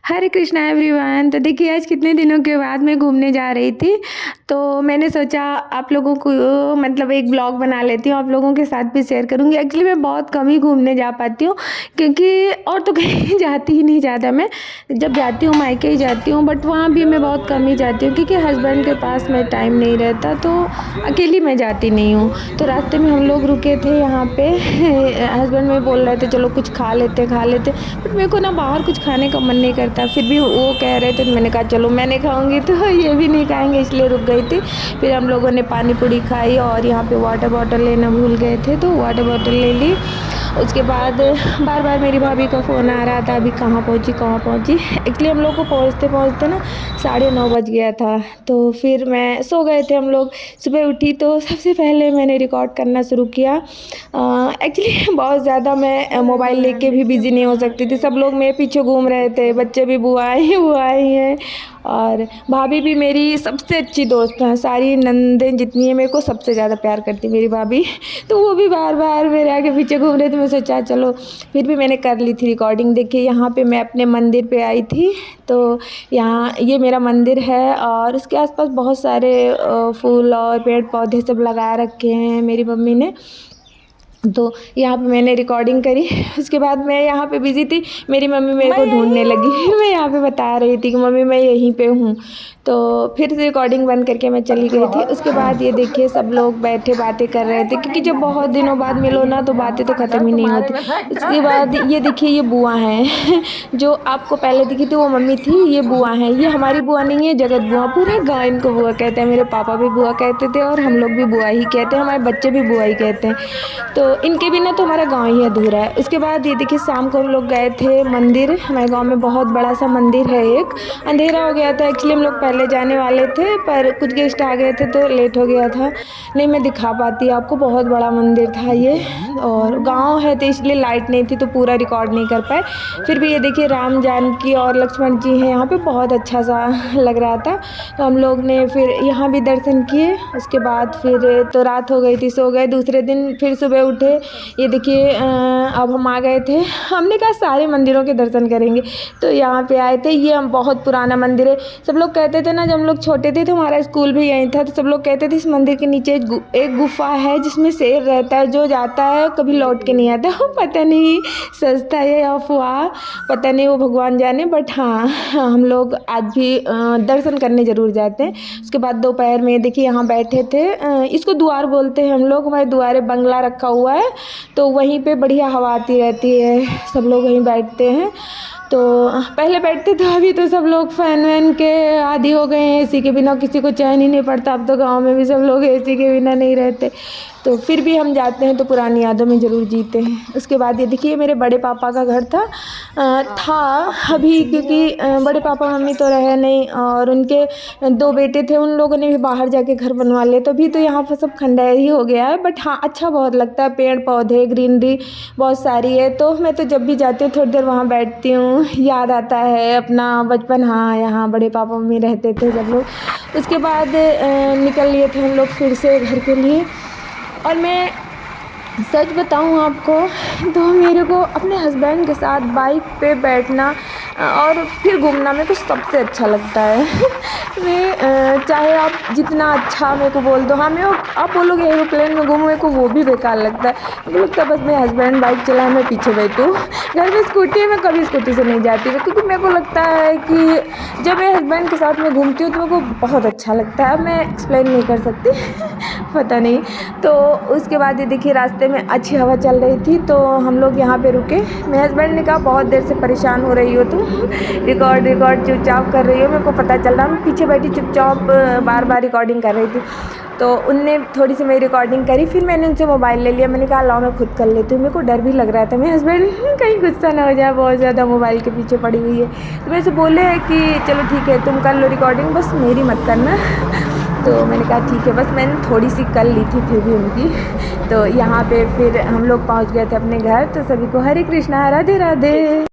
हरे Krishna everyone. तो देखिए आज कितने दिनों के बाद मैं घूमने जा रही थी, तो मैंने सोचा आप लोगों को मतलब एक ब्लॉग बना लेती हूँ, आप लोगों के साथ भी शेयर करूँगी। एक्चुअली मैं बहुत कम ही घूमने जा पाती हूँ, क्योंकि और तो कहीं जाती ही नहीं ज़्यादा। मैं जब जाती हूँ मायके ही जाती हूँ, बट वहाँ भी मैं बहुत कम ही जाती हूँ क्योंकि हस्बैंड के पास में टाइम नहीं रहता, तो अकेली मैं जाती नहीं हूँ। तो रास्ते में हम लोग रुके थे यहाँ पे हस्बैंड में बोल रहे थे चलो कुछ खा लेते बट मेरे को ना बाहर कुछ खाने का मन नहीं करता। फिर भी वो कह रहे थे तो मैंने कहा चलो मैं नहीं खाऊंगी तो ये भी नहीं खाएंगे, इसलिए रुक गई थी। फिर हम लोगों ने पानी पूरी खाई और यहाँ पे वाटर बॉटल लेना भूल गए थे, तो वाटर बॉटल ले ली। उसके बाद बार बार मेरी भाभी का फ़ोन आ रहा था अभी कहाँ पहुँची। एक्चुअली हम लोग को पहुँचते पहुँचते ना 9:30 बज गया था। तो फिर मैं सो गए थे हम लोग। सुबह उठी तो सबसे पहले मैंने रिकॉर्ड करना शुरू किया। एक्चुअली बहुत ज़्यादा मैं मोबाइल लेके भी बिज़ी नहीं हो सकती थी। सब लोग मेरे पीछे घूम रहे थे, बच्चे भी बुआ आई हैं और भाभी भी मेरी सबसे अच्छी दोस्त हैं। सारी नंदें जितनी हैं मेरे को सबसे ज़्यादा प्यार करती मेरी भाभी, तो वो भी बार बार मेरे आगे पीछे घूम रहे थे। मैं सोचा चलो, फिर भी मैंने कर ली थी रिकॉर्डिंग। देखिए यहाँ पे मैं अपने मंदिर पे आई थी, तो यहाँ ये मेरा मंदिर है और उसके आसपास बहुत सारे फूल और पेड़ पौधे सब लगा रखे हैं मेरी मम्मी ने। तो यहाँ पे मैंने रिकॉर्डिंग करी। उसके बाद मैं यहाँ पे बिज़ी थी, मेरी मम्मी मेरे को ढूंढने लगी। मैं यहाँ पे बता रही थी कि मम्मी मैं यहीं पे हूँ। तो फिर से रिकॉर्डिंग बंद करके मैं चली गई थी। उसके बाद ये देखिए सब लोग बैठे बातें कर रहे थे, क्योंकि जब बहुत दिनों बाद मिलो ना तो बातें तो ख़त्म ही नहीं होती। उसके बाद ये देखिए ये बुआ हैं जो आपको पहले दिखी थी वो मम्मी थी, ये बुआ हैं। ये हमारी बुआ नहीं है, जगत बुआ। पूरा गाँव इनको बुआ कहते हैं। मेरे पापा भी बुआ कहते थे और हम लोग भी बुआ ही कहते हैं, हमारे बच्चे भी बुआ ही कहते हैं। तो इनके बिना तो हमारा गांव ही अधूरा है। उसके बाद ये देखिए शाम को हम लोग गए थे मंदिर। हमारे गांव में बहुत बड़ा सा मंदिर है एक। अंधेरा हो गया था, एक्चुअली हम लोग पहले जाने वाले थे पर कुछ गेस्ट आ गए थे तो लेट हो गया था। नहीं मैं दिखा पाती आपको, बहुत बड़ा मंदिर था ये और गांव है तो इसलिए लाइट नहीं थी तो पूरा रिकॉर्ड नहीं कर पाए। फिर भी ये देखिए राम जानकी और लक्ष्मण जी हैं यहाँ पे, बहुत अच्छा सा लग रहा था। तो हम लोग ने फिर यहाँ भी दर्शन किए। उसके बाद फिर तो रात हो गई थी, सो गए। दूसरे दिन फिर सुबह उठे। ये देखिए अब हम आ गए थे। हमने कहा सारे मंदिरों के दर्शन करेंगे, तो यहाँ पे आए थे। ये हम बहुत पुराना मंदिर है। सब लोग कहते थे ना जब हम लोग छोटे थे तो हमारा स्कूल भी यहीं था, तो सब लोग कहते थे इस मंदिर के नीचे एक गुफा है जिसमें शेर रहता है, जो जाता है कभी लौट के नहीं आता। पता नहीं सच था या अफवाह, पता नहीं, वो भगवान जाने। बट हाँ हम लोग आज भी दर्शन करने ज़रूर जाते हैं। उसके बाद दोपहर में देखिए यहाँ बैठे थे। इसको द्वार बोलते हैं हम लोग। हमारे द्वारे बंगला रखा हुआ है, तो वहीं पे बढ़िया हवा आती रहती है, सब लोग वहीं बैठते हैं। तो पहले बैठते थे, अभी तो सब लोग फैन वैन के आदी हो गए हैं। एसी के बिना किसी को चैन ही नहीं पड़ता। अब तो गांव में भी सब लोग एसी के बिना नहीं रहते, तो फिर भी हम जाते हैं तो पुरानी यादों में ज़रूर जीते हैं। उसके बाद ये देखिए मेरे बड़े पापा का घर था अभी, क्योंकि बड़े पापा मम्मी तो रहे नहीं और उनके 2 बेटे थे, उन लोगों ने भी बाहर जाके घर बनवा लिए। तो अभी तो यहाँ पर सब खंडहर ही हो गया है, बट हाँ अच्छा बहुत लगता है। पेड़ पौधे ग्रीनरी बहुत सारी है, तो मैं तो जब भी जाती हूँ थोड़ी देर वहाँ बैठती हूँ। याद आता है अपना बचपन। हाँ यहाँ बड़े पापा मम्मी रहते थे सब लोग। उसके बाद निकल लिए थे हम लोग फिर से घर के लिए। और मैं सच बताऊं आपको तो मेरे को अपने हस्बैंड के साथ बाइक पे बैठना और फिर घूमना मेरे को सबसे अच्छा लगता है। मैं चाहे आप जितना अच्छा मेरे को बोल दो, हाँ मैं आप बोलोगे एरोप्लेन में घूमो, मेरे को वो भी बेकार लगता है। मेरे को लगता है बस मेरे हस्बैंड बाइक चलाए मैं पीछे बैठूँ। घर में स्कूटी है, मैं कभी स्कूटी से नहीं जाती हूँ, क्योंकि मेरे को लगता है कि जब मैं हस्बैंड के साथ में घूमती हूँ तो मेरे को बहुत अच्छा लगता है। मैं एक्सप्लेन नहीं कर सकती पता नहीं। तो उसके बाद ये देखिए रास्ते में अच्छी हवा चल रही थी, तो हम लोग यहाँ पे रुके। मेरे हस्बैंड ने कहा बहुत देर से परेशान हो रही हो तुम, रिकॉर्ड चुपचाप कर रही हो। मेरे को पता चल रहा, मैं पीछे बैठी चुपचाप बार बार रिकॉर्डिंग कर रही थी। तो उनने थोड़ी सी मेरी रिकॉर्डिंग करी, फिर मैंने उनसे मोबाइल ले लिया। मैंने कहा लाओ मैं खुद कर लेती हूँ। मेरे को डर भी लग रहा था मेरे हस्बैंड कहीं गुस्सा ना हो जाए, बहुत ज़्यादा मोबाइल के पीछे पड़ी हुई है। तो मेरे से बोले कि चलो ठीक है तुम कर लो रिकॉर्डिंग, बस मेरी मत करना। तो मैंने कहा ठीक है, बस मैंने थोड़ी सी कर ली थी फिर भी उनकी। तो यहाँ पे फिर हम लोग पहुँच गए थे अपने घर। तो सभी को हरे कृष्णा, राधे राधे।